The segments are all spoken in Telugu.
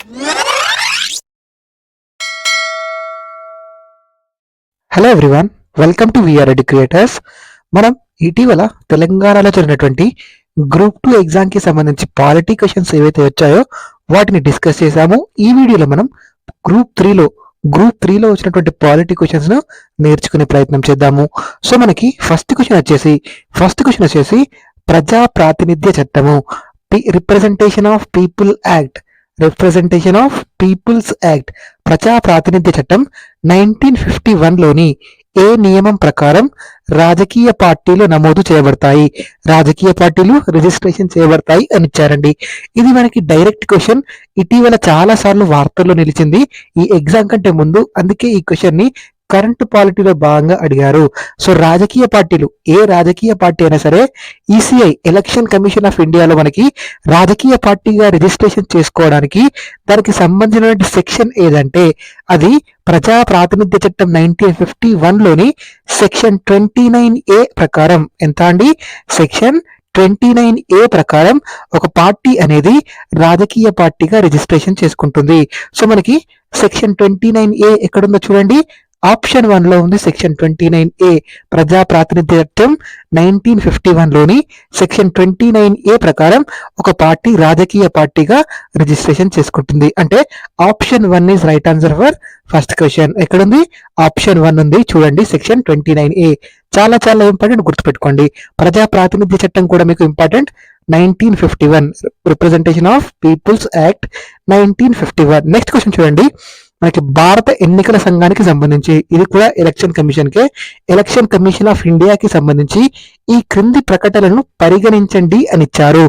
Hello everyone, welcome to VR Reddy creators. మనం ఇటీవల తెలంగాణలో జరిగినటువంటి గ్రూప్ 2 ఎగ్జామ్కి సంబంధించి పాలిటీ క్వశ్చన్స్ ఏవైతే వచ్చాయో వాటిని డిస్కస్ చేశాము. ఈ వీడియోలో మనం గ్రూప్ 3లో వచ్చినటువంటి పాలిటీ క్వశ్చన్స్ను నేర్చుకునే ప్రయత్నం చేద్దాము. సో మనకి ఫస్ట్ క్వశ్చన్ వచ్చేసి ప్రజా ప్రాతినిధ్య చట్టము, రిప్రజెంటేషన్ ఆఫ్ పీపుల్స్ యాక్ట్ ప్రజా ప్రాతినిధ్య చట్టం 1951లోని ఏ నియమం ప్రకారం రాజకీయ పార్టీలు నమోదు చేయబడతాయి, రాజకీయ పార్టీలు రిజిస్ట్రేషన్ చేయబడతాయి అని ఇచ్చారండి. ఇది మనకి డైరెక్ట్ క్వశ్చన్. ఇటీవల చాలా సార్లు వార్తల్లో నిలిచింది ఈ ఎగ్జామ్ కంటే ముందు, అందుకే ఈ క్వశ్చన్ ని కరెంట్ పాలిటీలో భాగంగా అడిగారు. సో రాజకీయ పార్టీలు, ఏ రాజకీయ పార్టీ అయినా సరే ఈసీఐ ఎలక్షన్ కమిషన్ ఆఫ్ ఇండియాలో మనకి రాజకీయ పార్టీగా రిజిస్ట్రేషన్ చేసుకోవడానికి దానికి సంబంధించిన సెక్షన్ ఏదంటే అది ప్రజా ప్రాతినిధ్య చట్టం 1951లోని సెక్షన్ 29A ప్రకారం. ఎంత అండి? సెక్షన్ 29A ప్రకారం ఒక పార్టీ అనేది రాజకీయ పార్టీగా రిజిస్ట్రేషన్ చేసుకుంటుంది. సో మనకి సెక్షన్ 29A ఎక్కడుందో చూడండి. ఆప్షన్ 1లో ఉంది సెక్షన్ 29A. ప్రజా ప్రాతినిధ్య చట్టం 1951లోని సెక్షన్ 29A ప్రకారం ఒక పార్టీ రాజకీయ పార్టీగా రిజిస్ట్రేషన్ చేసుకుంటుంది. అంటే option 1 is right answer for first question. ఎక్కడుంది? ఆప్షన్ 1 ఉంది చూడండి, సెక్షన్ 29A. చాలా చాలా ఇంపార్టెంట్, గుర్తుపెట్టుకోండి. ప్రజా ప్రాతినిధ్య చట్టం కూడా మీకు important. 1951 representation of people's act 1951. Next question చూడండి, మనకి భారత ఎన్నికల సంఘానికి సంబంధించి, ఇది కూడా ఎలక్షన్ కమిషన్ ఆఫ్ ఇండియాకి సంబంధించి ఈ క్రింది ప్రకటనలను పరిగణించండి అని ఇచ్చారు.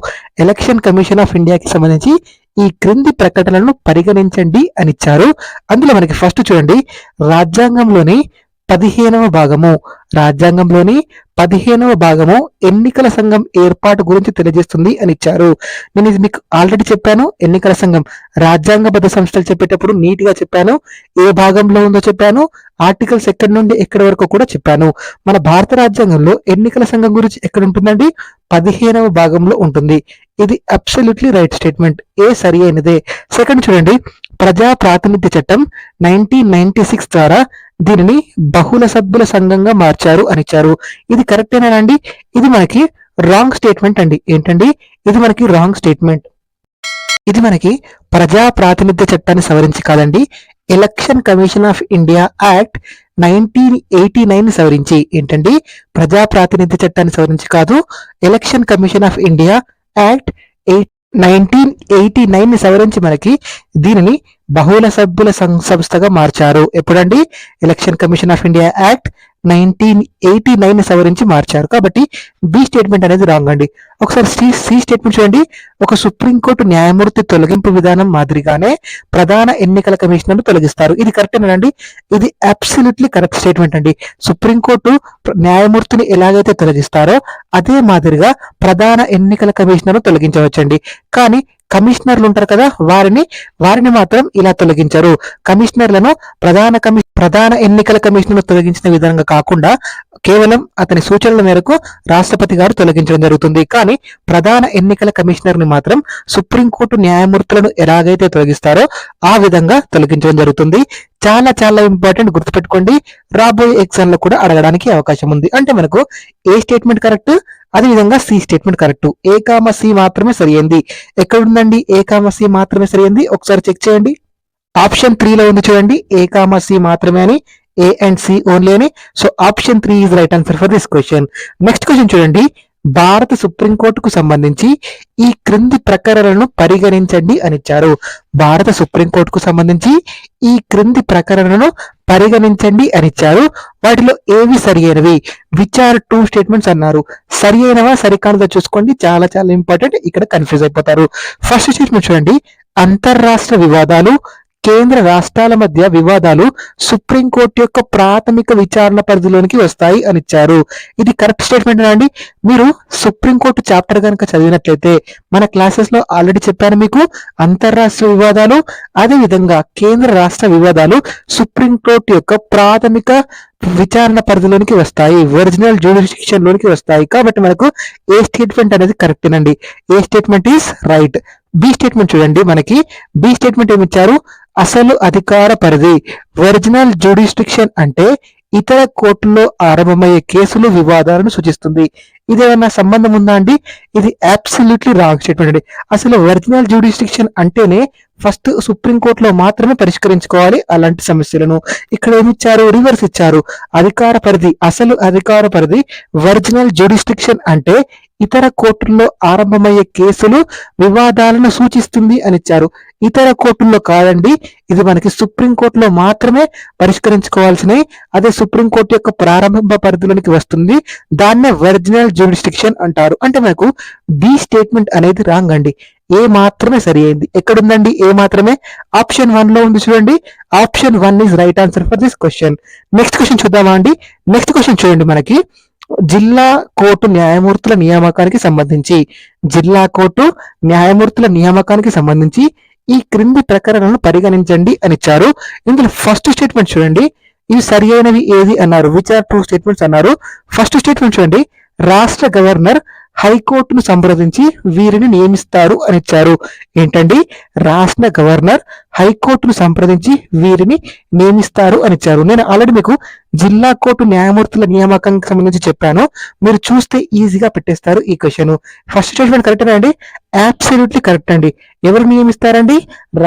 ఎలక్షన్ కమిషన్ ఆఫ్ ఇండియాకి సంబంధించి ఈ క్రింది ప్రకటనలను పరిగణించండి అని ఇచ్చారు. అందులో మనకి ఫస్ట్ చూడండి, రాజ్యాంగంలోని 15వ భాగము ఎన్నికల సంఘం ఏర్పాటు గురించి తెలియజేస్తుంది అని ఇచ్చారు. నేను ఇది మీకు ఆల్రెడీ చెప్పాను. ఎన్నికల సంఘం రాజ్యాంగబద్ధ సంస్థలు చెప్పేటప్పుడు నీట్ గా చెప్పాను, ఏ భాగంలో ఉందో చెప్పాను, ఆర్టికల్స్ ఎక్కడి నుండి ఎక్కడి వరకు కూడా చెప్పాను. మన భారత రాజ్యాంగంలో ఎన్నికల సంఘం గురించి ఎక్కడ ఉంటుందండి? 15వ భాగంలో ఉంటుంది. ఇది అబ్సల్యూట్లీ రైట్ స్టేట్మెంట్, ఏ సరి అయినదే. సెకండ్ చూడండి, ప్రజా ప్రాతినిధ్య చట్టం 1996 ద్వారా దీనిని బహుళ సభ్యుల సంఘంగా మార్చారు అని ఇచ్చారు. ఇది కరెక్టేనా అండి? ఇది మనకి రాంగ్ స్టేట్మెంట్ అండి. ఏంటండి? ఇది మనకి రాంగ్ స్టేట్మెంట్. ఇది మనకి ప్రజా ప్రాతినిధ్య చట్టాన్ని సవరించి కాదండి, election commission of India act 1989 సవరించి. ఏంటండి? ప్రజా ప్రాతినిధ్య చట్టాన్ని సవరించి కాదు, election commission of India act 1989 సవరించి మనకి దీనిని బహుళ సభ్యుల సంస్థగా మార్చారు. ఎప్పుడండి? Election commission of India act 1989 సవరించి మార్చారు. కాబట్టి బి స్టేట్మెంట్ అనేది రాంగ్ అండి. ఒకసారి సి స్టేట్మెంట్ చూడండి, ఒక సుప్రీంకోర్టు న్యాయమూర్తి తొలగింపు విధానం మాదిరిగానే ప్రధాన ఎన్నికల కమిషనర్ను తొలగిస్తారు. ఇది కరెక్టేనండి? ఇది అబ్సల్యూట్లీ కరెక్ట్ స్టేట్మెంట్ అండి. సుప్రీంకోర్టు న్యాయమూర్తిని ఎలాగైతే తొలగిస్తారో అదే మాదిరిగా ప్రధాన ఎన్నికల కమిషనర్ను తొలగించవచ్చండి. కానీ కమిషనర్లు ఉంటారు కదా, వారిని మాత్రం ఇలా తొలగించరు. కమిషనర్లను ప్రధాన ఎన్నికల కమిషనర్ తొలగించిన విధంగా కాకుండా కేవలం అతని సూచనల మేరకు రాష్ట్రపతి గారు తొలగించడం జరుగుతుంది. కానీ ప్రధాన ఎన్నికల కమిషనర్ ని మాత్రం సుప్రీంకోర్టు న్యాయమూర్తులను ఎలాగైతే తొలగిస్తారో ఆ విధంగా తొలగించడం జరుగుతుంది. చాలా చాలా ఇంపార్టెంట్, గుర్తుపెట్టుకోండి. రాబోయే ఎగ్జామ్ లో కూడా అడగడానికి అవకాశం ఉంది. అంటే మనకు ఏ స్టేట్మెంట్ కరెక్ట్, అదే విధంగా C statement correct. A, C మాత్రమే సరైంది. ఎక్కడ ఉందండి A, C మాత్రమే సరైంది? ఒకసారి చెక్ చేయండి. ఆప్షన్ 3లో ఉంది చూడండి, A, C మాత్రమే అని, A and C ఓన్లీ అని. So option 3 is right answer for this question. Next question చూడండి, భారత సుప్రీంకోర్టుకు సంబంధించి ఈ క్రింది ప్రకరణలను పరిగణించండి అని ఇచ్చారు. భారత సుప్రీంకోర్టుకు సంబంధించి ఈ క్రింది ప్రకరణలను పరిగణించండి అని ఇచ్చారు. వాటిలో ఏవి సరి అయినవి? విచ్ ఆర్ 2 స్టేట్మెంట్స్ అన్నారు. సరి అయినవా సరికానదో చూసుకోండి, చాలా చాలా ఇంపార్టెంట్. ఇక్కడ కన్ఫ్యూజ్ అయిపోతారు. ఫస్ట్ స్టేట్మెంట్ చూడండి, అంతర్రాష్ట్ర వివాదాలు, కేంద్ర రాష్ట్రాల మధ్య వివాదాలు సుప్రీంకోర్టు యొక్క ప్రాథమిక విచారణ పరిధిలోనికి వస్తాయి అని ఇచ్చారు. ఇది కరెక్ట్ స్టేట్మెంట్ అండి. మీరు సుప్రీంకోర్టు చాప్టర్ కనుక చదివినట్లయితే, మన క్లాసెస్ లో ఆల్రెడీ చెప్పాను మీకు, అంతర్రాష్ట్ర వివాదాలు అదే విధంగా కేంద్ర రాష్ట్ర వివాదాలు సుప్రీంకోర్టు యొక్క ప్రాథమిక విచారణ పరిధిలోనికి వస్తాయి, ఒరిజినల్ జ్యూరిడిక్షన్ లోనికి వస్తాయి. కాబట్టి మనకు ఏ స్టేట్మెంట్ అనేది కరెక్ట్ అండి. A statement is right. B statement చూడండి, మనకి బి స్టేట్మెంట్ ఏమిచ్చారు, అసలు అధికార పరిధి. ఒరిజినల్ జ్యూరిస్డిక్షన్ అంటే ఇతర కోర్టుల్లో ఆరంభమయ్యే కేసులు వివాదాలను సూచిస్తుంది. ఇదేమన్నా సంబంధం ఉందా అండి? ఇది అబ్సల్యూట్లీ రాంగ్ స్టేట్మెంట్ అండి. అసలు ఒరిజినల్ జ్యూరిస్డిక్షన్ అంటేనే ఫస్ట్ సుప్రీంకోర్టులో మాత్రమే పరిష్కరించుకోవాలి అలాంటి సమస్యలను. ఇక్కడ ఏమిచ్చారు, రివర్స్ ఇచ్చారు. అధికార పరిధి, అసలు అధికార పరిధి ఒరిజినల్ జ్యూరిస్డిక్షన్ అంటే ఇతర కోర్టుల్లో ఆరంభమయ్యే కేసులు వివాదాలను సూచిస్తుంది అని ఇచ్చారు. ఇతర కోర్టుల్లో కాదండి, ఇది మనకి సుప్రీంకోర్టులో మాత్రమే పరిష్కరించుకోవాల్సినవి. అదే సుప్రీంకోర్టు యొక్క ప్రారంభ పరిధిలోనికి వస్తుంది, దాన్నే ఒరిజినల్ జ్యూరిస్డిక్షన్ అంటారు. అంటే మనకు బి స్టేట్మెంట్ అనేది రాంగ్ అండి. ఏ మాత్రమే సరి అయింది. ఎక్కడుందండి ఏ మాత్రమే? ఆప్షన్ 1 లో ఉంది చూడండి. Option 1 is right answer for this question. Next question చూద్దామా అండి? నెక్స్ట్ క్వశ్చన్ చూడండి, మనకి జిల్లా కోర్టు న్యాయమూర్తుల నియామకానికి సంబంధించి, జిల్లా కోర్టు న్యాయమూర్తుల నియామకానికి సంబంధించి ఈ క్రింది ప్రకరణలను పరిగణించండి అని ఇచ్చారు. ఇందులో ఫస్ట్ స్టేట్మెంట్ చూడండి, ఇవి సరి అయినవి ఏది అన్నారు, విచ్ ఆర్ ట్రూ స్టేట్మెంట్స్ అన్నారు. ఫస్ట్ స్టేట్మెంట్ చూడండి, రాష్ట్ర గవర్నర్ హైకోర్టును సంప్రదించి వీరిని నియమిస్తారు అని ఇచ్చారు. ఏంటండి, రాష్ట్ర గవర్నర్ హైకోర్టును సంప్రదించి వీరిని నియమిస్తారు అని ఇచ్చారు. నేను ఆల్రెడీ మీకు జిల్లా కోర్టు న్యాయమూర్తుల నియామకానికి సంబంధించి చెప్పాను, మీరు చూస్తే ఈజీగా పెట్టేస్తారు ఈ క్వశ్చన్. ఫస్ట్ స్టేట్మెంట్ కరెక్టేనా అండి? అబ్సల్యూట్లీ కరెక్ట్ అండి. ఎవరు నియమిస్తారండి?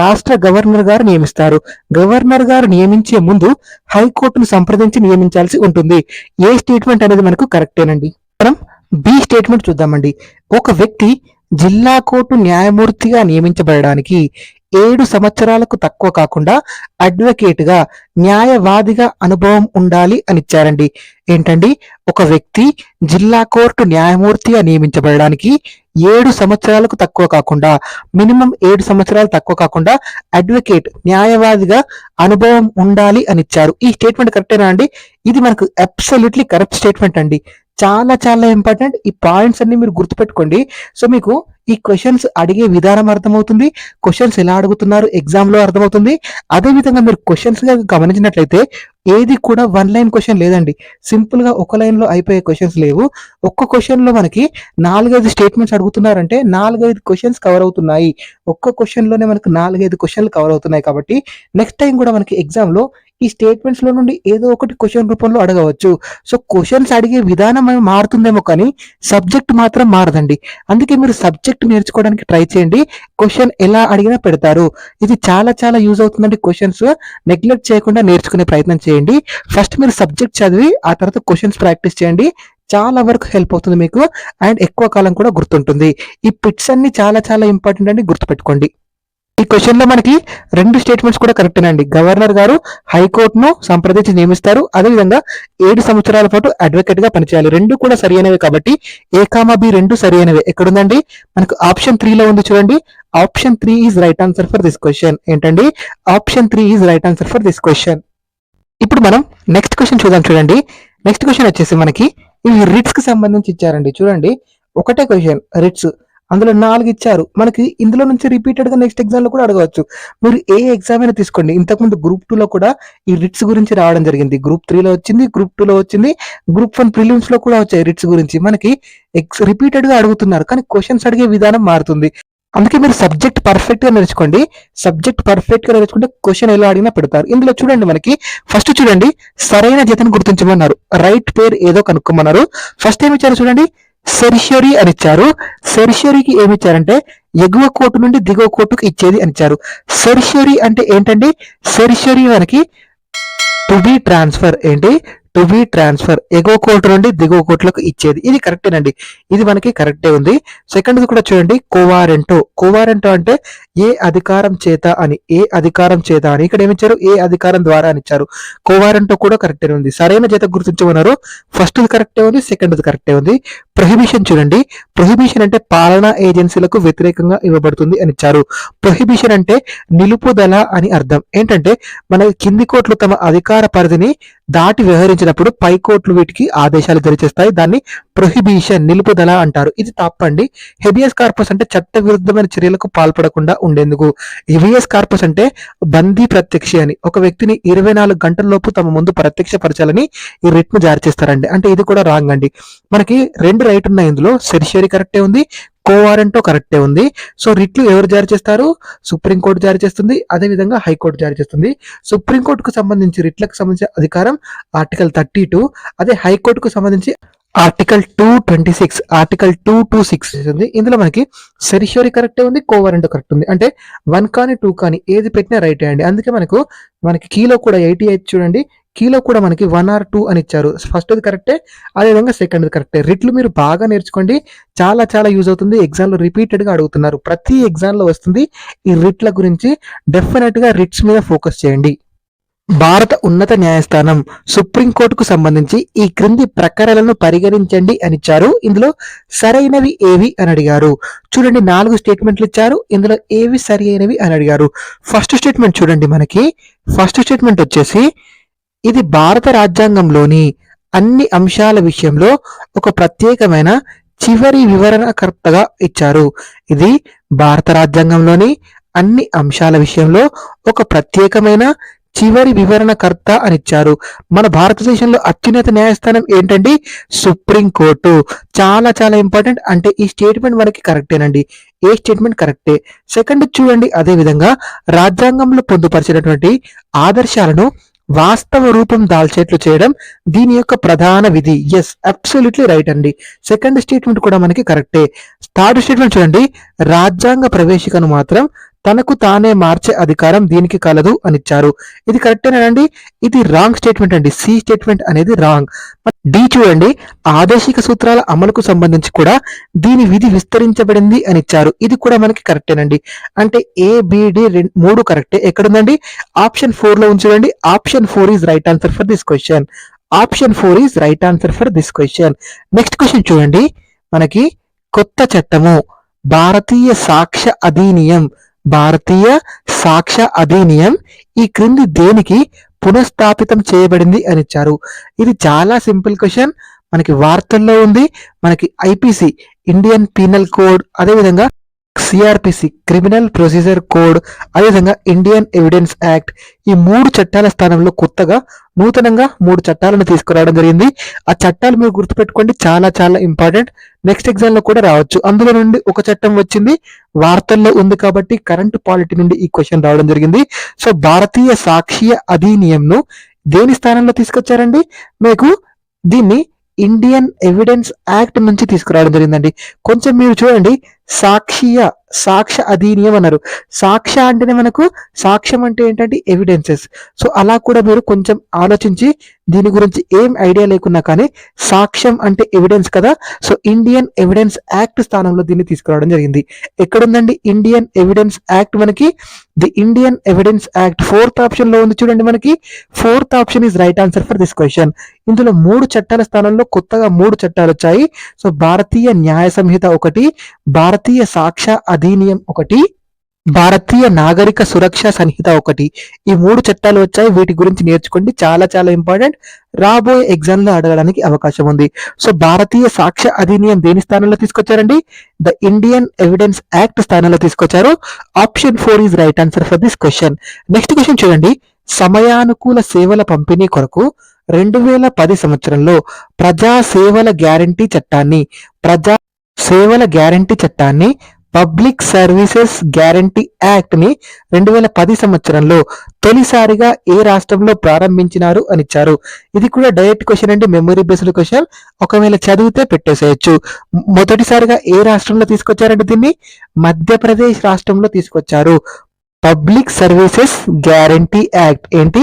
రాష్ట్ర గవర్నర్ గారు నియమిస్తారు. గవర్నర్ గారు నియమించే ముందు హైకోర్టును సంప్రదించి నియమించాల్సి ఉంటుంది. ఏ స్టేట్మెంట్ అనేది మనకు కరెక్టేనండి. మనం బి స్టేట్మెంట్ చూద్దామండి. ఒక వ్యక్తి జిల్లా కోర్టు న్యాయమూర్తిగా నియమించబడడానికి 7 సంవత్సరాలకు తక్కువ కాకుండా అడ్వకేట్ గా, న్యాయవాదిగా అనుభవం ఉండాలి అని ఇచ్చారండి. ఏంటండి, ఒక వ్యక్తి జిల్లా కోర్టు న్యాయమూర్తిగా నియమించబడడానికి 7 సంవత్సరాలకు తక్కువ కాకుండా, మినిమం 7 సంవత్సరాలు తక్కువ కాకుండా అడ్వకేట్, న్యాయవాదిగా అనుభవం ఉండాలి అని ఇచ్చారు. ఈ స్టేట్మెంట్ కరెక్టేనా అండి? ఇది మనకు అబ్సల్యూట్లీ కరెక్ట్ స్టేట్మెంట్ అండి. చాలా చాలా ఇంపార్టెంట్. ఈ పాయింట్స్ అన్ని మీరు గుర్తుపెట్టుకోండి. సో మీకు ఈ క్వశ్చన్స్ అడిగే విధానం అర్థమవుతుంది, క్వశ్చన్స్ ఎలా అడుగుతున్నారు ఎగ్జామ్ లో అర్థమవుతుంది. అదే విధంగా మీరు క్వశ్చన్స్ గా గమనించినట్లయితే ఏది కూడా 1 లైన్ క్వశ్చన్ లేదండి. సింపుల్ గా ఒక లైన్ లో అయిపోయే క్వశ్చన్స్ లేవు. ఒక్క క్వశ్చన్ లో మనకి 4-5 స్టేట్మెంట్స్ అడుగుతున్నారంటే 4-5 క్వశ్చన్స్ కవర్ అవుతున్నాయి. ఒక్క క్వశ్చన్ లోనే మనకు 4-5 క్వశ్చన్లు కవర్ అవుతున్నాయి. కాబట్టి నెక్స్ట్ టైం కూడా మనకి ఎగ్జామ్ లో ఈ స్టేట్మెంట్స్ లో నుండి ఏదో ఒకటి క్వశ్చన్ రూపంలో అడగవచ్చు. సో క్వశ్చన్స్ అడిగే విధానం మారుతుందేమో కానీ సబ్జెక్ట్ మాత్రం మారదండి. అందుకే మీరు సబ్జెక్ట్ నేర్చుకోవడానికి ట్రై చేయండి. క్వశ్చన్ ఎలా అడిగినా పెడతారు. ఇది చాలా చాలా యూజ్ అవుతుందండి. క్వశ్చన్స్ నెగ్లెక్ట్ చేయకుండా నేర్చుకునే ప్రయత్నం చేయండి. ఫస్ట్ మీరు సబ్జెక్ట్ చదివి ఆ తర్వాత క్వశ్చన్స్ ప్రాక్టీస్ చేయండి. చాలా వరకు హెల్ప్ అవుతుంది మీకు, అండ్ ఎక్కువ కాలం కూడా గుర్తుంటుంది. ఈ పిట్స్ అన్ని చాలా చాలా ఇంపార్టెంట్ అండి, గుర్తుపెట్టుకోండి. ఈ క్వశ్చన్ లో మనకి 2 స్టేట్మెంట్స్ కూడా కరెక్టేనండి. గవర్నర్ గారు హైకోర్టును సంప్రదించి నియమిస్తారు, అదేవిధంగా 7 సంవత్సరాల పాటు అడ్వకేట్ గా పనిచేయాలి. 2 కూడా సరి అయినవి కాబట్టి A, B 2 సరి అయినవి. ఎక్కడుందండి, మనకు ఆప్షన్ 3 లో ఉంది చూడండి. Option 3 is right answer for this question. ఏంటండి, option 3 is right answer for this question. ఇప్పుడు మనం నెక్స్ట్ క్వశ్చన్ చూద్దాం. చూడండి, నెక్స్ట్ క్వశ్చన్ వచ్చేసి మనకి ఇవి రిట్స్ కి సంబంధించి ఇచ్చారండి. చూడండి, ఒకటే క్వశ్చన్ రిట్స్, అందులో 4 ఇచ్చారు. మనకి ఇందులో నుంచి రిపీటెడ్ గా నెక్స్ట్ ఎగ్జామ్ లో కూడా అడగవచ్చు. మీరు ఏ ఎగ్జామ్ అయినా తీసుకోండి. ఇంతకుముందు గ్రూప్ 2 లో కూడా ఈ రిట్స్ గురించి రావడం జరిగింది. గ్రూప్ 3 లో వచ్చింది, గ్రూప్ 2 లో వచ్చింది, గ్రూప్ 1 ప్రిలిమ్స్ లో కూడా వచ్చాయి రిట్స్ గురించి. మనకి రిపీటెడ్ గా అడుగుతున్నారు, కానీ క్వశ్చన్స్ అడిగే విధానం మారుతుంది. అందుకే మీరు సబ్జెక్ట్ పర్ఫెక్ట్ గా నేర్చుకోండి. సబ్జెక్ట్ పర్ఫెక్ట్ గా నేర్చుకుంటే క్వశ్చన్ ఎలా అడిగినా పెడతారు. ఇందులో చూడండి, మనకి ఫస్ట్ చూడండి, సరైన జతను గుర్తించమన్నారు. రైట్ పేరు ఏదో కనుక్కోమన్నారు. ఫస్ట్ ఏమి ఇచ్చారు చూడండి, సెరిషియరీ అని ఇచ్చారు. సెరిషియరీకి ఏమి ఇచ్చారంటే ఎగువ కోర్టు నుండి దిగువ కోర్టుకు ఇచ్చేది అని ఇచ్చారు. సెరిషియరీ అంటే ఏంటండి, సెరిషియరీ మనకి టు బి ట్రాన్స్ఫర్. ఏంటి, టు బి ట్రాన్స్ఫర్, ఎగువ కోర్టు నుండి దిగువ కోర్టులకు ఇచ్చేది. ఇది కరెక్టేనండి, ఇది మనకి కరెక్టే ఉంది. సెకండ్ కూడా చూడండి, కోవారెంటో. కోవారెంటో అంటే ఏ అధికారం చేత అని, ఏ అధికారం చేత అని. ఇక్కడ ఏమిచ్చారు, ఏ అధికారం ద్వారా అని ఇచ్చారు. కోవారెంటో కూడా కరెక్టే ఉంది. సరైన చేత గుర్తించమన్నారు. ఫస్ట్ కరెక్టే ఉంది, సెకండ్ కరెక్టే ఉంది. ప్రొహిబిషన్ చూడండి, ప్రొహిబిషన్ అంటే పాలనా ఏజెన్సీలకు వ్యతిరేకంగా ఇవ్వబడుతుంది అని ఇచ్చారు. ప్రొహిబిషన్ అంటే నిలుపుదల అని అర్థం. ఏంటంటే మన కింది కోర్టులు తమ అధికార పరిధిని దాటి వ్యవహరించినప్పుడు పై కోర్టులు వీటికి ఆదేశాలు జారీ చేస్తాయి. దాన్ని ప్రొహిబిషన్, నిలుపుదల అంటారు. ఇది తప్పండి. హెబియస్ కార్పస్ అంటే చట్ట విరుద్ధమైన చర్యలకు పాల్పడకుండా ఉండేందుకు. హెబియస్ కార్పస్ అంటే బందీ ప్రత్యక్ష అని, ఒక వ్యక్తిని 24 గంటల లోపు తమ ముందు ప్రత్యక్ష పరచాలని ఈ రిట్ ను జారీ చేస్తారండి. అంటే ఇది కూడా రాంగ్ అండి. మనకి 2 రైట్ ఉన్నాయి. ఇందులో సెరిషియరీ కరెక్టే ఉంది, కోవారంటో కరెక్టే ఉంది. సో రిట్లు ఎవరు జారీ చేస్తారు? సుప్రీంకోర్టు జారీ చేస్తుంది, అదేవిధంగా హైకోర్టు జారీ చేస్తుంది. సుప్రీంకోర్టుకు సంబంధించి రిట్లకు సంబంధించిన అధికారం ఆర్టికల్ 32, అదే హైకోర్టుకు సంబంధించి ఆర్టికల్ 226, ఆర్టికల్ 226 ఉంది. ఇందులో మనకి సెరిష్యూరీ కరెక్టే ఉంది, కోవారెంట్ కరెక్ట్ ఉంది. అంటే 1 కానీ 2 కానీ ఏది పెట్టినా రైటే అండి. అందుకే మనకి కీలో కూడా 88 చూడండి, కీలో కూడా మనకి 1 or 2 అని ఇచ్చారు. ఫస్ట్ది కరెక్టే, అదేవిధంగా సెకండ్ది కరెక్టే. రిట్లు మీరు బాగా నేర్చుకోండి, చాలా చాలా యూజ్ అవుతుంది. ఎగ్జామ్లో రిపీటెడ్గా అడుగుతున్నారు, ప్రతి ఎగ్జామ్లో వస్తుంది ఈ రిట్ల గురించి. డెఫినెట్గా రిట్స్ మీద ఫోకస్ చేయండి. భారత ఉన్నత న్యాయస్థానం సుప్రీంకోర్టుకు సంబంధించి ఈ క్రింది ప్రకరణలను పరిగణించండి అని ఇచ్చారు. ఇందులో సరైనవి ఏవి అని అడిగారు. చూడండి 4 స్టేట్మెంట్లు ఇచ్చారు, ఇందులో ఏవి సరి అయినవి అని అడిగారు. ఫస్ట్ స్టేట్మెంట్ చూడండి, మనకి ఫస్ట్ స్టేట్మెంట్ వచ్చేసి ఇది భారత రాజ్యాంగంలోని అన్ని అంశాల విషయంలో ఒక ప్రత్యేకమైన చివరి వివరణకర్తగా ఇచ్చారు. ఇది భారత రాజ్యాంగంలోని అన్ని అంశాల విషయంలో ఒక ప్రత్యేకమైన చివరి వివరణకర్త అని ఇచ్చారు. మన భారతదేశంలో అత్యున్నత న్యాయస్థానం ఏంటండి? సుప్రీంకోర్టు. చాలా చాలా ఇంపార్టెంట్. అంటే ఈ స్టేట్మెంట్ మనకి కరెక్టేనండి, ఏ స్టేట్మెంట్ కరెక్టే. సెకండ్ చూడండి, అదే విధంగా రాజ్యాంగంలో పొందుపరిచినటువంటి ఆదర్శాలను వాస్తవ రూపం దాల్చేట్లు చేయడం దీని యొక్క ప్రధాన విధి. ఎస్, అబ్సల్యూట్లీ రైట్ అండి. సెకండ్ స్టేట్మెంట్ కూడా మనకి కరెక్టే. థర్డ్ స్టేట్మెంట్ చూడండి, రాజ్యాంగ ప్రవేశికను మాత్రం తనకు తానే మార్చే అధికారం దీనికి కలదు అని ఇచ్చారు. ఇది కరెక్టేనండి. ఇది రాంగ్ స్టేట్మెంట్ అండి, సి స్టేట్మెంట్ అనేది రాంగ్. డి చూడండి, ఆదేశిక సూత్రాల అమలుకు సంబంధించి కూడా దీని విధి విస్తరించబడింది అని ఇచ్చారు. ఇది కూడా మనకి కరెక్టేనండి. అంటే ఏబిడి 3 కరెక్టే. ఎక్కడుందండి? ఆప్షన్ 4 లో ఉంచండి. Option 4 is right answer for this question. Option 4 is right answer for this question. Next question చూడండి, మనకి కొత్త చట్టము భారతీయ సాక్ష్య అధినియం, భారతీయ సాక్ష్య అధినియం ఈ క్రింది దేనికి పునఃస్థాపితం చేయబడింది అని ఇచ్చారు. ఇది చాలా సింపుల్ క్వశ్చన్, మనకి వార్తల్లో ఉంది. మనకి ఐపీసీ ఇండియన్ పీనల్ కోడ్, అదేవిధంగా సిఆర్పిసి క్రిమినల్ ప్రొసీజర్ కోడ్, అదేవిధంగా ఇండియన్ ఎవిడెన్స్ యాక్ట్, ఈ 3 చట్టాల స్థానంలో కొత్తగా నూతనంగా 3 చట్టాలను తీసుకురావడం జరిగింది. ఆ చట్టాలు మీరు గుర్తుపెట్టుకోండి, చాలా చాలా ఇంపార్టెంట్. నెక్స్ట్ ఎగ్జామ్ లో కూడా రావచ్చు. అందులో నుండి ఒక చట్టం వచ్చింది, వార్తల్లో ఉంది కాబట్టి కరెంట్ పాలిటీ నుండి ఈ క్వశ్చన్ రావడం జరిగింది. సో భారతీయ సాక్ష్య అధినియంను దేని స్థానంలో తీసుకొచ్చారండి? మీకు దీన్ని ఇండియన్ ఎవిడెన్స్ యాక్ట్ నుంచి తీసుకురావడం జరిగిందండి. కొంచెం మీరు చూడండి, సాక్ష్య అధినియం అన్నారు. సాక్ష్య అంటేనే మనకు సాక్ష్యం అంటే ఏంటంటే ఎవిడెన్సెస్. సో అలా కూడా మీరు కొంచెం ఆలోచించి, దీని గురించి ఏం ఐడియా లేకున్నా కానీ సాక్ష్యం అంటే ఎవిడెన్స్ కదా. సో ఇండియన్ ఎవిడెన్స్ యాక్ట్ స్థానంలో దీన్ని తీసుకురావడం జరిగింది. ఎక్కడుందండి ఇండియన్ ఎవిడెన్స్ యాక్ట్? మనకి the Indian evidence act 4th option లో ఉంది. చూడండి, మనకి 4th option is right answer for this question. ఇందులో 3 చట్టాల స్థానంలో కొత్తగా 3 చట్టాలు వచ్చాయి. సో భారతీయ న్యాయ సంహిత 1, భారతీయ సాక్ష్య అధినియం 1, భారతీయ నాగరిక సురక్ష సంహిత 1, ఈ 3 చట్టాలు వచ్చాయి. వీటి గురించి నేర్చుకోండి, చాలా చాలా ఇంపార్టెంట్. రాబోయే ఎగ్జామ్ లో అడగడానికి అవకాశం ఉంది. సో భారతీయ సాక్ష్య అధినియం దేని స్థానంలో తీసుకొచ్చారండి? ద ఇండియన్ ఎవిడెన్స్ యాక్ట్ స్థానంలో తీసుకొచ్చారు. Option 4 is right answer for this question. Next question చూడండి, సమయానుకూల సేవల పంపిణీ కొరకు 2010 సంవత్సరంలో ప్రజా సేవల గ్యారంటీ చట్టాన్ని పబ్లిక్ సర్వీసెస్ గ్యారంటీ యాక్ట్ ని 2010 సంవత్సరంలో తొలిసారిగా ఏ రాష్ట్రంలో ప్రారంభించినారు అని ఇచ్చారు. ఇది కూడా డైరెక్ట్ క్వశ్చన్ అండి, మెమరీ బేస్డ్ క్వశ్చన్. ఒకవేళ చదివితే పెట్టేసేయచ్చు. మొదటిసారిగా ఏ రాష్ట్రంలో తీసుకొచ్చారంటే దీన్ని మధ్యప్రదేశ్ రాష్ట్రంలో తీసుకొచ్చారు. పబ్లిక్ సర్వీసెస్ గ్యారంటీ యాక్ట్ ఏంటి?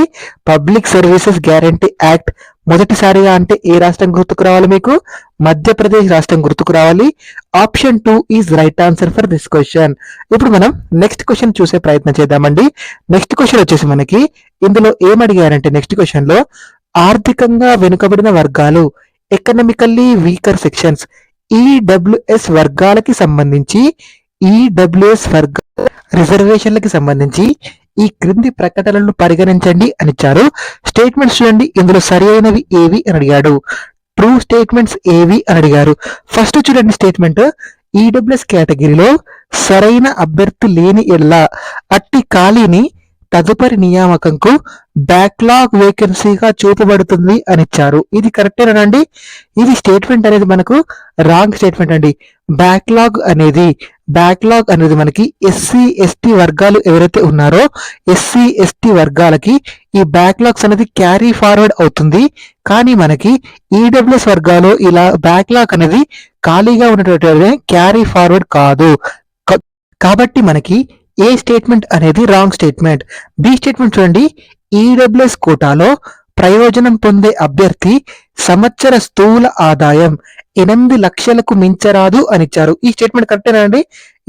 పబ్లిక్ సర్వీసెస్ గ్యారంటీ యాక్ట్ మొదటిసారిగా అంటే ఏ రాష్ట్రం గుర్తుకు రావాలి? మీకు మధ్యప్రదేశ్ రాష్ట్రం గుర్తుకు రావాలి. Option 2 is right answer for this question. ఇప్పుడు మనం నెక్స్ట్ క్వశ్చన్ చూసే ప్రయత్నం చేద్దామండి. నెక్స్ట్ క్వశ్చన్ వచ్చేసి మనకి ఇందులో ఏమడిగారంటే నెక్స్ట్ క్వశ్చన్ లో ఆర్థికంగా వెనుకబడిన వర్గాలు, ఎకనామికల్లీ వీకర్ సెక్షన్స్, ఈడబ్ల్యూఎస్ వర్గాలకి సంబంధించి, ఈడబ్ల్యూఎస్ రిజర్వేషన్లకి సంబంధించి ఈ క్రింది ప్రకటనలను పరిగణించండి అని ఇచ్చారు. స్టేట్మెంట్స్ చూడండి, ఇందులో సరి అయినవి ఏవి అని అడిగాడు. ట్రూ స్టేట్మెంట్స్ ఏవి అని అడిగారు. ఫస్ట్ చూడండి స్టేట్మెంట్, ఈడబ్ల్యూఎస్ కేటగిరీలో సరైన అభ్యర్థి లేని ఎడల అట్టి ఖాళీని తదుపరి నియామకంకు బ్యాక్లాగ్ వేకెన్సీగా చూపబడుతుంది అని ఇచ్చారు. ఇది కరెక్టేనండి. ఇది స్టేట్మెంట్ అనేది మనకు రాంగ్ స్టేట్మెంట్ అండి. బ్యాక్లాగ్ అనేది మనకి ఎస్సీ ఎస్టీ వర్గాలు ఎవరైతే ఉన్నారో ఎస్సీ ఎస్టీ వర్గాలకి ఈ బ్యాక్లాగ్స్ అనేది క్యారీ ఫార్వర్డ్ అవుతుంది. కానీ మనకి ఈడబ్ల్యూఎస్ వర్గాలు ఇలా బ్యాక్లాగ్ అనేది ఖాళీగా ఉన్నటువంటి క్యారీ ఫార్వర్డ్ కాదు. కాబట్టి మనకి ఏ స్టేట్మెంట్ అనేది రాంగ్ స్టేట్మెంట్. బి స్టేట్మెంట్ చూడండి, ఈడబ్ల్యూఎస్ కోటాలో ప్రయోజనం పొందే అభ్యర్థి సంవత్సర స్థూల ఆదాయం 8 లక్షలకు మించరాదు అని ఇచ్చారు. ఈ స్టేట్మెంట్ కరెక్టేనా అండి?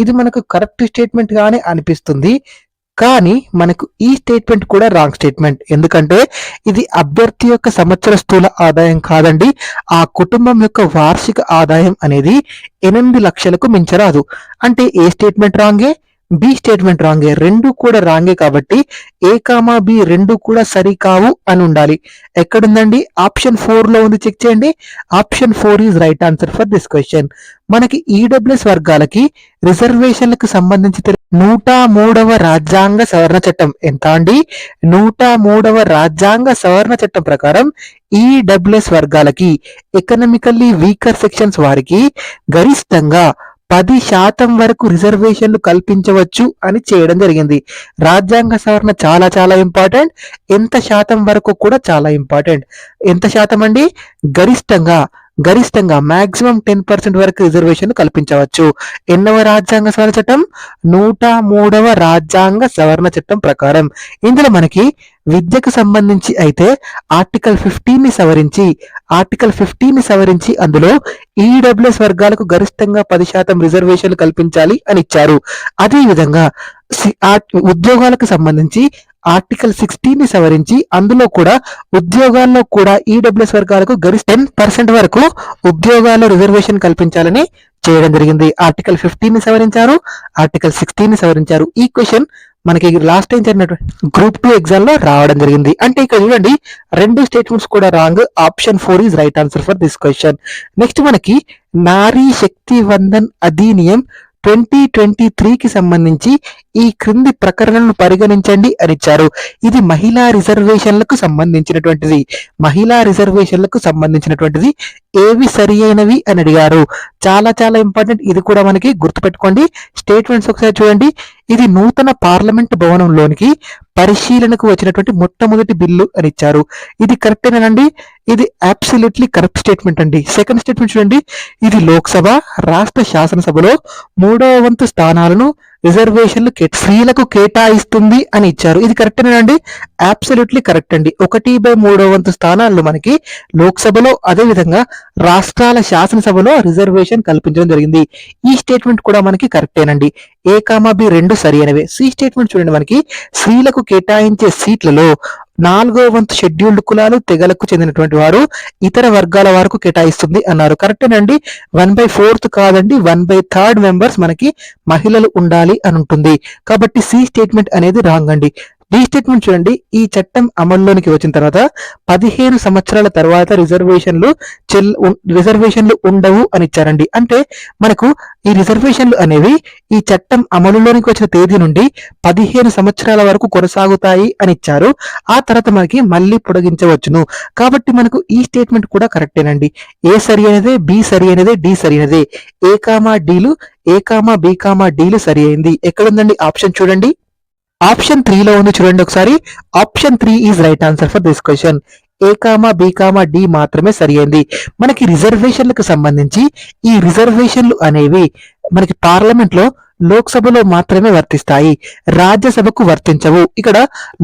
ఇది మనకు కరెక్ట్ స్టేట్మెంట్ గానే అనిపిస్తుంది, కానీ మనకు ఈ స్టేట్మెంట్ కూడా రాంగ్ స్టేట్మెంట్. ఎందుకంటే ఇది అభ్యర్థి యొక్క సంవత్సర స్థూల ఆదాయం కాదండి, ఆ కుటుంబం యొక్క వార్షిక ఆదాయం అనేది 8 లక్షలకు మించరాదు. అంటే ఏ స్టేట్మెంట్ రాంగే, బి స్టేట్మెంట్ రాంగే. రెండు కూడా రాంగే కాబట్టి ఏ కామా బి రెండు కూడా సరికావు అని ఉండాలి. ఎక్కడుందండి? ఆప్షన్ 4 లో ఉంది, చెక్ చేయండి. Option 4 is right answer for this question. మనకి ఈడబ్ల్యూఎస్ వర్గాలకి రిజర్వేషన్లకు సంబంధించి 103వ రాజ్యాంగ సవరణ చట్టం ఎంత అండి? 103వ రాజ్యాంగ సవరణ చట్టం ప్రకారం ఈడబ్ల్యూఎస్ వర్గాలకి ఎకనామికల్లీ వీకర్ సెక్షన్స్ వారికి గరిష్టంగా 10% వరకు రిజర్వేషన్లు కల్పించవచ్చు అని చేయడం జరిగింది. రాజ్యాంగ సవరణ చాలా చాలా ఇంపార్టెంట్. ఎంత శాతం వరకు కూడా చాలా ఇంపార్టెంట్. ఎంత శాతం అండి? గరిష్టంగా మాక్సిమం 10% వరకు రిజర్వేషన్లు కల్పించవచ్చు. ఎన్నవ రాజ్యాంగ సవరణ చట్టం? 103వ రాజ్యాంగ సవరణ చట్టం ప్రకారం. ఇందులో మనకి విద్యకు సంబంధించి అయితే ఆర్టికల్ 15ని సవరించి అందులో ఈడబ్ల్యూఎస్ వర్గాలకు గరిష్టంగా 10% రిజర్వేషన్లు కల్పించాలి అని ఇచ్చారు. అదేవిధంగా ఉద్యోగాలకు సంబంధించి ఆర్టికల్ 16ని సవరించి అందులో కూడా ఉద్యోగాల్లో కూడా ఈడబ్ల్యూఎస్ వర్గాలకు గరిష్ట 10% వరకు ఉద్యోగాల్లో రిజర్వేషన్ కల్పించాలని చేయడం జరిగింది. ఆర్టికల్ 15ని సవరించారు, ఆర్టికల్ 16ని సవరించారు. ఈ క్వశ్చన్ మనకి లాస్ట్ టైం జరిగినటువంటి గ్రూప్ 2 ఎగ్జామ్ లో రావడం జరిగింది. అంటే ఇక్కడ చూడండి, రెండు స్టేట్మెంట్స్ కూడా wrong. Option 4 is right answer for this question. Next మనకి నారీ శక్తి వందన్ అధినియం 2023కి సంబంధించి ఈ క్రింది ప్రకరణను పరిగణించండి అని ఇచ్చారు. ఇది మహిళా రిజర్వేషన్లకు సంబంధించినటువంటిది. ఏవి సరి అయినవి అని అడిగారు. చాలా చాలా ఇంపార్టెంట్. ఇది కూడా మనకి గుర్తుపెట్టుకోండి. స్టేట్మెంట్స్ ఒకసారి చూడండి. ఇది నూతన పార్లమెంట్ భవనంలోనికి పరిశీలనకు వచ్చినటువంటి మొట్టమొదటి బిల్లు అని ఇచ్చారు. ఇది కరెక్టేనండి. ఇది అబ్సల్యూట్లీ కరెక్ట్ స్టేట్మెంట్ అండి. సెకండ్ స్టేట్మెంట్ చూడండి, ఇది లోక్సభ రాష్ట్ర శాసనసభలో 3వ వంతు స్థానాలను రిజర్వేషన్లు స్త్రీలకు కేటాయిస్తుంది అని ఇచ్చారు. ఇది కరెక్టేనండి. అబ్సల్యూట్లీ కరెక్ట్ అండి. 1/3వ వంతు స్థానాలను మనకి లోక్సభలో, అదేవిధంగా రాష్ట్రాల శాసనసభలో రిజర్వేషన్ కల్పించడం జరిగింది. ఈ స్టేట్మెంట్ కూడా మనకి కరెక్టేనండి. ఏ కామా బి రెండు సరి అయినవే. సి స్టేట్మెంట్ చూడండి, మనకి స్త్రీలకు కేటాయించే సీట్లలో 4వ వంతు షెడ్యూల్డ్ కులాలు తెగలకు చెందినటువంటి వారు ఇతర వర్గాల వరకు కేటాయిస్తుంది అన్నారు. కరెక్టేనండి. 1/4 కాదండి, 1/3 మెంబర్స్ మనకి మహిళలు ఉండాలి అని ఉంటుంది. కాబట్టి సి స్టేట్మెంట్ అనేది రాంగ్ అండి. బి స్టేట్మెంట్ చూడండి, ఈ చట్టం అమల్లోనికి వచ్చిన తర్వాత 15 సంవత్సరాల తర్వాత రిజర్వేషన్లు ఉండవు అని ఇచ్చారండి. అంటే మనకు ఈ రిజర్వేషన్లు అనేవి ఈ చట్టం అమలులోనికి వచ్చిన తేదీ నుండి 15 సంవత్సరాల వరకు కొనసాగుతాయి అని ఇచ్చారు. ఆ తర్వాత మనకి మళ్ళీ పొడిగించవచ్చును. కాబట్టి మనకు ఈ స్టేట్మెంట్ కూడా కరెక్టేనండి. ఏ సరి అయినదే, బి సరి అయినదే, డి సరి అయినదే. ఏ కామా బి కామా డీలు సరి అయింది. ఎక్కడుందండి ఆప్షన్ చూడండి. ఆప్షన్ 3 లో ఉంది, చూడండి ఒకసారి. Option 3 is right answer for this question. A comma B comma D మాత్రమే సరి అయింది. మనకి రిజర్వేషన్లకు సంబంధించి ఈ రిజర్వేషన్లు అనేవి మనకి పార్లమెంట్ లో లోక్సభలో మాత్రమే వర్తిస్తాయి, రాజ్యసభకు వర్తించవు. ఇక్కడ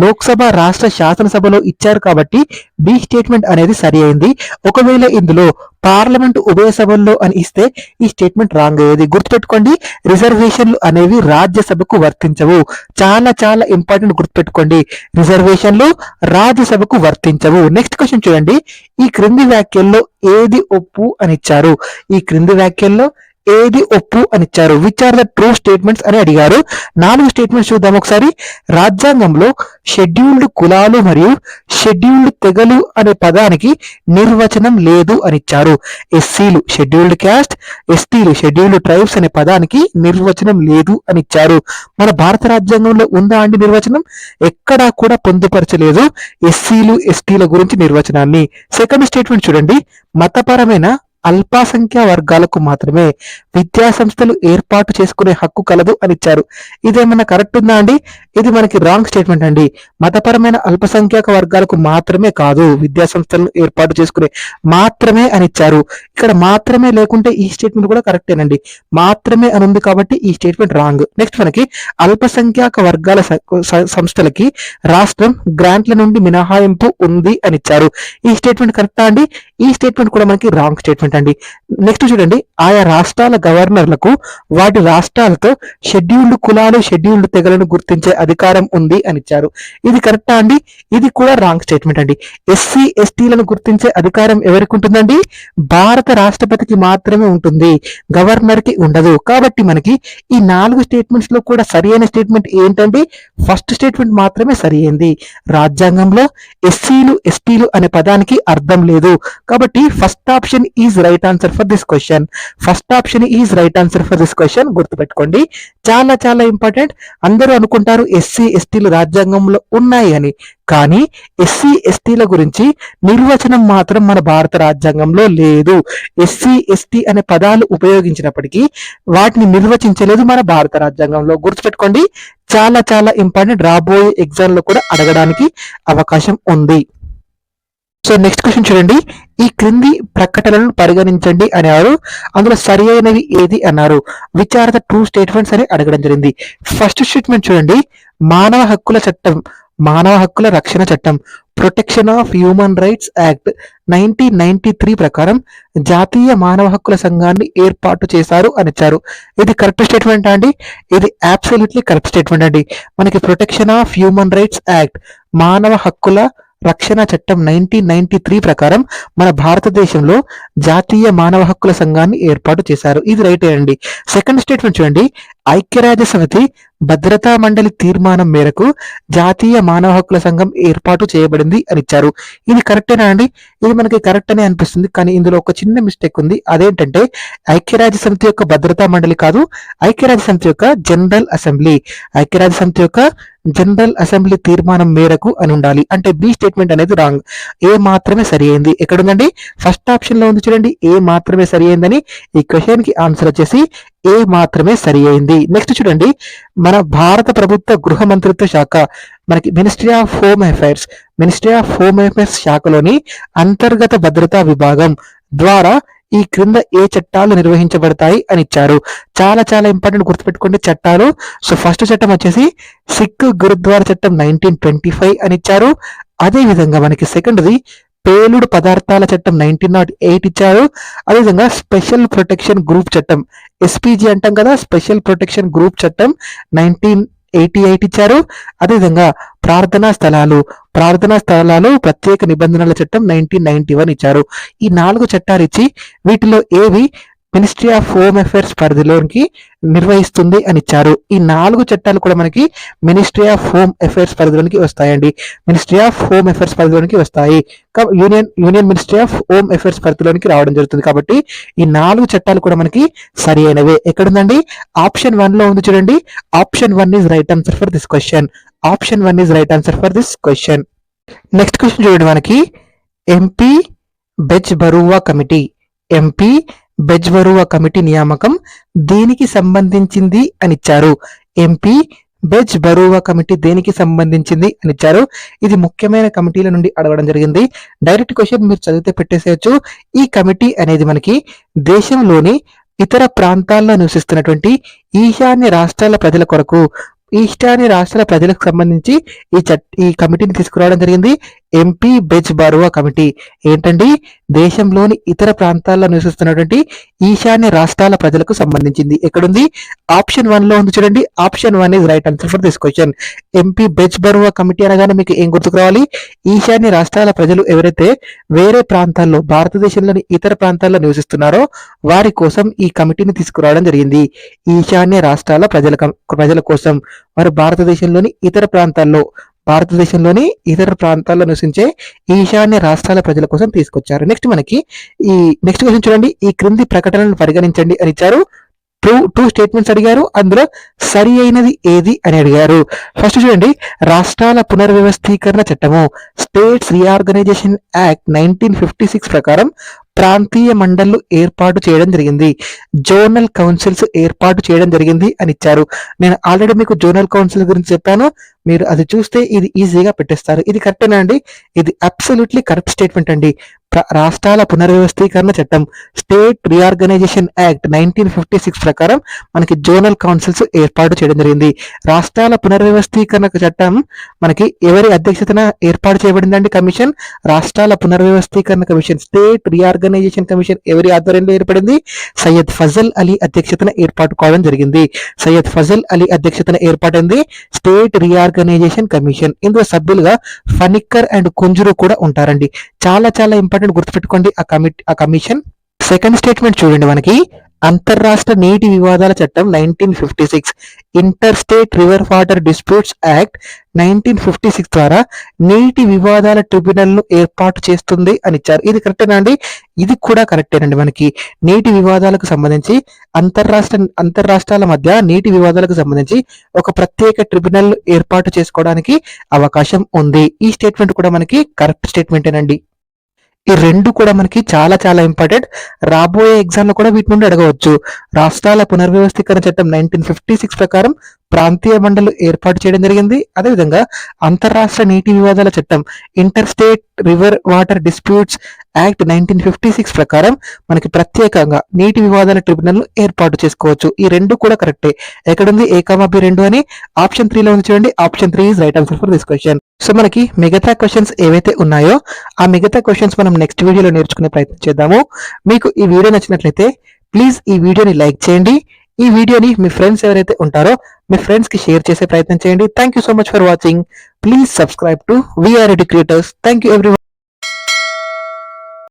లోక్సభ రాష్ట్ర శాసనసభలో ఇచ్చారు కాబట్టి బి స్టేట్మెంట్ అనేది సరి అయింది. ఒకవేళ ఇందులో పార్లమెంట్ ఉభయ సభల్లో అని ఇస్తే ఈ స్టేట్మెంట్ రాంగ్ అయ్యేది. గుర్తుపెట్టుకోండి, రిజర్వేషన్లు అనేవి రాజ్యసభకు వర్తించవు. చాలా చాలా ఇంపార్టెంట్, గుర్తుపెట్టుకోండి. రిజర్వేషన్లు రాజ్యసభకు వర్తించవు. నెక్స్ట్ క్వశ్చన్ చూడండి, ఈ క్రింది వ్యాఖ్యల్లో ఏది ఒప్పు అని ఇచ్చారు. ఈ క్రింది వ్యాఖ్యల్లో ఏది ఒప్పు అని ఇచ్చారు. Which are the true statements అని అడిగారు. 4 స్టేట్మెంట్స్ చూద్దాం ఒకసారి. రాజ్యాంగంలో షెడ్యూల్డ్ కులాలు మరియు షెడ్యూల్డ్ తెగలు అనే పదానికి నిర్వచనం లేదు అని ఇచ్చారు. ఎస్సీలు షెడ్యూల్డ్ క్యాస్ట్, ఎస్టీలు షెడ్యూల్డ్ ట్రైబ్స్ అనే పదానికి నిర్వచనం లేదు అని ఇచ్చారు. మన భారత రాజ్యాంగంలో ఉందా అండి నిర్వచనం? ఎక్కడా కూడా పొందుపరచలేదు ఎస్సీలు ఎస్టీల గురించి నిర్వచనాన్ని. సెకండ్ స్టేట్మెంట్ చూడండి. మతపరమైన అల్పసంఖ్య వర్గాలకు మాత్రమే విద్యా సంస్థలు ఏర్పాటు చేసుకునే హక్కు కలదు అని ఇచ్చారు. ఇదేమన్నా కరెక్ట్ ఉందా అండి? ఇది మనకి రాంగ్ స్టేట్మెంట్ అండి. మతపరమైన అల్పసంఖ్యాక వర్గాలకు మాత్రమే కాదు విద్యా సంస్థలను ఏర్పాటు చేసుకునే మాత్రమే అని ఇచ్చారు. ఇక్కడ మాత్రమే లేకుంటే ఈ స్టేట్మెంట్ కూడా కరెక్టేనండి. మాత్రమే అని ఉంది కాబట్టి ఈ స్టేట్మెంట్ రాంగ్. నెక్స్ట్ మనకి అల్పసంఖ్యాక వర్గాల సంస్థలకి రాష్ట్రం గ్రాంట్ల నుండి మినహాయింపు ఉంది అని ఇచ్చారు. ఈ స్టేట్మెంట్ కరెక్టా అండి? ఈ స్టేట్మెంట్ కూడా మనకి రాంగ్ స్టేట్మెంట్ అండి. నెక్స్ట్ చూడండి. ఆయా రాష్ట్రాల గవర్నర్లకు వాటి రాష్ట్రాలతో షెడ్యూల్డ్ కులాలు షెడ్యూల్డ్ తెగలను గుర్తించే అధికారం ఉంది అని ఇచ్చారు. ఇది కరెక్టా అండి? ఇది కూడా రాంగ్ స్టేట్మెంట్ అండి. ఎస్సీ ఎస్టీలను గుర్తించే అధికారం ఎవరికి ఉంటుందండి? భారత రాష్ట్రపతికి మాత్రమే ఉంటుంది, గవర్నర్ కి ఉండదు. కాబట్టి మనకి ఈ 4 స్టేట్మెంట్స్ లో కూడా సరి అయిన స్టేట్మెంట్ ఏంటండి? ఫస్ట్ స్టేట్మెంట్ మాత్రమే సరి అయింది. రాజ్యాంగంలో ఎస్సీలు ఎస్టీలు అనే పదానికి అర్థం లేదు. కాబట్టి first option is right answer for this question. First option is right answer for this question. గుర్తుపెట్టుకోండి, చాలా చాలా ఇంపార్టెంట్. అందరూ అనుకుంటారు ఎస్సీ ఎస్టీలు రాజ్యాంగంలో ఉన్నాయి అని, కానీ ఎస్సీ ఎస్టీల గురించి నిర్వచనం మాత్రం మన భారత రాజ్యాంగంలో లేదు. ఎస్సీ ఎస్టీ అనే పదాలు ఉపయోగించినప్పటికీ వాటిని నిర్వచించలేదు మన భారత రాజ్యాంగంలో. గుర్తుపెట్టుకోండి, చాలా చాలా ఇంపార్టెంట్. రాబోయే ఎగ్జామ్ లో కూడా అడగడానికి అవకాశం ఉంది. సో నెక్స్ట్ క్వశ్చన్ చూడండి. ఈ క్రింది ప్రకటనలను పరిగణించండి అన్నారు. అందులో సరి అయినవి ఏది అన్నారు. Which are the true statements అని అడగడం జరిగింది. ఫస్ట్ స్టేట్మెంట్ చూడండి. మానవ హక్కుల చట్టం, మానవ హక్కుల రక్షణ చట్టం, protection of human rights act 1993 ప్రకారం జాతీయ మానవ హక్కుల సంఘాన్ని ఏర్పాటు చేశారు అని ఇచ్చారు. ఇది కరెక్ట్ స్టేట్మెంట్ అండి? ఇది అబ్సల్యూట్లీ కరెక్ట్ స్టేట్మెంట్ అండి. మనకి protection of human rights act, మానవ హక్కుల రక్షణ చట్టం 1993 ప్రకారం మన భారతదేశంలో జాతీయ మానవ హక్కుల సంఘాన్ని ఏర్పాటు చేశారు. ఇది రైట్ అండి. సెకండ్ స్టేట్మెంట్ చూడండి. ఐక్యరాజ్య సమితి భద్రతా మండలి తీర్మానం మేరకు జాతీయ మానవ హక్కుల సంఘం ఏర్పాటు చేయబడింది అని ఇచ్చారు. ఇది కరెక్టేనా అండి? ఇది మనకి కరెక్ట్ అనే అనిపిస్తుంది, కానీ ఇందులో ఒక చిన్న మిస్టేక్ ఉంది. అదేంటంటే ఐక్యరాజ్య సమితి యొక్క భద్రతా మండలి కాదు, ఐక్యరాజ్య సమితి యొక్క జనరల్ అసెంబ్లీ. ఐక్యరాజ్య సమితి యొక్క జనరల్ అసెంబ్లీ తీర్మానం మేరకు అని ఉండాలి. అంటే బి స్టేట్మెంట్ అనేది రాంగ్. ఏ మాత్రమే సరి అయింది. ఎక్కడుందండి? ఫస్ట్ ఆప్షన్ లో ఉంది చూడండి, ఏ మాత్రమే సరి అయిందని. ఈ క్వశ్చన్ కి ఆన్సర్ వచ్చేసి ఏ మాత్రమే సరి అయింది. నెక్స్ట్ చూడండి. మన భారత ప్రభుత్వ గృహ మంత్రిత్వ శాఖ, మనకి ministry of home affairs, ministry of home affairs శాఖలోని అంతర్గత భద్రతా విభాగం ద్వారా ఈ క్రింద ఏ చట్టాలు నిర్వహించబడతాయి అని ఇచ్చారు. చాలా చాలా ఇంపార్టెంట్, గుర్తుపెట్టుకోండి చట్టాలు. సో ఫస్ట్ చట్టం వచ్చేసి సిక్ గురుద్వారా చట్టం 1925 అని ఇచ్చారు. అదే విధంగా మనకి సెకండ్ది పేలుడు పదార్థాల చట్టం 1908 ఇచ్చారు. అదేవిధంగా స్పెషల్ ప్రొటెక్షన్ గ్రూప్ చట్టం, ఎస్పీజీ అంటాం కదా, స్పెషల్ ప్రొటెక్షన్ గ్రూప్ చట్టం 1988 ఇచ్చారు. అదేవిధంగా ప్రార్థనా స్థలాలు ప్రత్యేక నిబంధనల చట్టం 1991 ఇచ్చారు. ఈ 4 చట్టాలు ఇచ్చి వీటిలో ఏవి మినిస్ట్రీ ఆఫ్ హోమ్ అఫైర్స్ పరిధిలోనికి నిర్వహిస్తుంది అని ఇచ్చారు. ఈ 4 చట్టాలు కూడా మనకి మినిస్ట్రీ ఆఫ్ హోమ్ అఫైర్స్ పరిధిలోనికి వస్తాయండి. మినిస్ట్రీ ఆఫ్ హోమ్ అఫైర్స్ పరిధిలోనికి వస్తాయి. Union ministry of home affairs పరిధిలోనికి రావడం జరుగుతుంది. కాబట్టి ఈ 4 చట్టాలు కూడా మనకి సరి అయినవే. ఎక్కడుందండి? ఆప్షన్ 1 లో ఉంది చూడండి. Option 1 is right answer for this question. Option 1 is right answer for this question. Next question చూడండి. మనకి MP Bezbaruah committee, MP Bezbaruah committee నియామకం దేనికి సంబంధించింది అని ఇచ్చారు. ఎంపీ బెజ్ బరువా కమిటీ దేనికి సంబంధించింది అని ఇచ్చారు. ఇది ముఖ్యమైన కమిటీల నుండి అడగడం జరిగింది. డైరెక్ట్ క్వశ్చన్ మీరు చదివితే పెట్టేసేయచ్చు. ఈ కమిటీ అనేది మనకి దేశంలోని ఇతర ప్రాంతాల్లో నివసిస్తున్నటువంటి ఈశాన్య రాష్ట్రాల ప్రజల కొరకు, ఈశాన్య రాష్ట్రాల ప్రజలకు సంబంధించి ఈ కమిటీని తీసుకురావడం జరిగింది. ఎంపీ బెజ్ బరువా కమిటీ ఏంటండి? దేశంలోని ఇతర ప్రాంతాల్లో నివసిస్తున్నటువంటి ఈశాన్య రాష్ట్రాల ప్రజలకు సంబంధించింది. ఎక్కడుంది? ఆప్షన్ 1 లో ఉంది చూడండి. Option 1 is right answer for this question. MP Bezbaruah committee అనగానే మీకు ఏం గుర్తుకు రావాలి? ఈశాన్య రాష్ట్రాల ప్రజలు ఎవరైతే వేరే ప్రాంతాల్లో, భారతదేశంలోని ఇతర ప్రాంతాల్లో నివసిస్తున్నారో వారి కోసం ఈ కమిటీని తీసుకురావడం జరిగింది. ఈశాన్య రాష్ట్రాల ప్రజల కోసం వారు భారతదేశంలోని ఇతర ప్రాంతాల్లో నివసించే ఈశాన్య రాష్ట్రాల ప్రజల కోసం తీసుకొచ్చారు. నెక్స్ట్ క్వశ్చన్ చూడండి. ఈ క్రింది ప్రకటనలను పరిగణించండి అని ఇచ్చారు. టూ స్టేట్మెంట్స్ అడిగారు. అందులో సరి అయినది ఏది అని అడిగారు. ఫస్ట్ చూడండి, రాష్ట్రాల పునర్వ్యవస్థీకరణ చట్టము స్టేట్స్ రీఆర్గనైజేషన్ యాక్ట్ 1956 ప్రకారం ప్రాంతీయ మండళ్లు ఏర్పాటు చేయడం జరిగింది, జోనల్ కౌన్సిల్స్ ఏర్పాటు చేయడం జరిగింది అని ఇచ్చారు. నేను ఆల్రెడీ మీకు జోనల్ కౌన్సిల్ గురించి చెప్పాను. మీరు అది చూస్తే ఇది ఈజీగా పెట్టేస్తారు. ఇది కరెక్టేనా అండి? ఇది అబ్సల్యూట్లీ కరెక్ట్ స్టేట్మెంట్ అండి. రాష్ట్రాల పునర్వ్యవస్థీకరణ చట్టం స్టేట్ రీఆర్గనైజేషన్ యాక్ట్ 1956 ప్రకారం మనకి జోనల్ కౌన్సిల్స్ ఏర్పాటు చేయడం జరిగింది. రాష్ట్రాల పునర్వ్యవస్థీకరణ చట్టం మనకి ఎవరి అధ్యక్షతన ఏర్పాటు చేయబడిందండి? కమిషన్, రాష్ట్రాల పునర్వ్యవస్థీకరణ కమిషన్, స్టేట్ రీఆర్గనైజేషన్ కమిషన్ ఎవరి ఆధ్వర్యంలో ఏర్పడింది? సయ్యద్ ఫజల్ అలీ అధ్యక్షతన ఏర్పాటు కావడం జరిగింది. సయ్యద్ ఫజల్ అలీ అధ్యక్షతన ఏర్పడింది స్టేట్ రీఆర్గనైజేషన్ కమిషన్. ఇందులో సభ్యులుగా ఫనిక్కర్ అండ్ కుంజురు కూడా ఉంటారండి. చాలా ఇంపార్టెంట్, గుర్తుపెట్టుకోండి ఆ కమిషన్. సెకండ్ స్టేట్మెంట్ చూడండి, మనకి అంతర్రాష్ట్ర నీటి వివాదాల చట్టం 1956, inter state river water disputes act 1956 ద్వారా నీటి వివాదాల ట్రిబ్యునల్ ను ఏర్పాటు చేస్తుంది అని ఇచ్చారు. ఇది కరెక్టేనా అండి? ఇది కూడా కరెక్టేనండి. మనకి నీటి వివాదాలకు సంబంధించి అంతర్రాష్ట్రాల మధ్య నీటి వివాదాలకు సంబంధించి ఒక ప్రత్యేక ట్రిబ్యునల్ ఏర్పాటు చేసుకోవడానికి అవకాశం ఉంది. ఈ స్టేట్మెంట్ కూడా మనకి కరెక్ట్ స్టేట్మెంటేనండి. ఈ రెండు కూడా మనకి చాలా ఇంపార్టెంట్. రాబోయే ఎగ్జామ్ లో కూడా వీటి నుండి అడగవచ్చు. రాష్ట్రాల పునర్వ్యవస్థీకరణ చట్టం 1956 ప్రకారం ప్రాంతీయ మండళ్లు ఏర్పాటు చేయడం జరిగింది. అదేవిధంగా అంతర్రాష్ట్ర నీటి వివాదాల చట్టం inter state river water disputes act 1956 ప్రకారం మనకి ప్రత్యేకంగా నీటి వివాదాల ట్రిబ్యునల్ ఏర్పాటు చేసుకోవచ్చు. ఈ రెండు కూడా కరెక్టే. ఎక్కడుంది? A,B2 అని ఆప్షన్ 3 లో ఉంది చూడండి. Option 3 is right answer for this question. So మనకి మిగతా క్వశ్చన్స్ ఏవైతే ఉన్నాయో ఆ మిగతా క్వశ్చన్స్ మనం నెక్స్ట్ వీడియోలో నేర్చుకునే ప్రయత్నం చేద్దాము. మీకు ఈ వీడియో నచ్చినట్లయితే ప్లీజ్ ఈ వీడియోని లైక్ చేయండి. ఈ వీడియోని మీ ఫ్రెండ్స్ ఎవరైతే ఉంటారో మీ ఫ్రెండ్స్ కి షేర్ చేసే ప్రయత్నం చేయండి. Thank you so much for watching. Please subscribe to VR educators. Thank you everyone.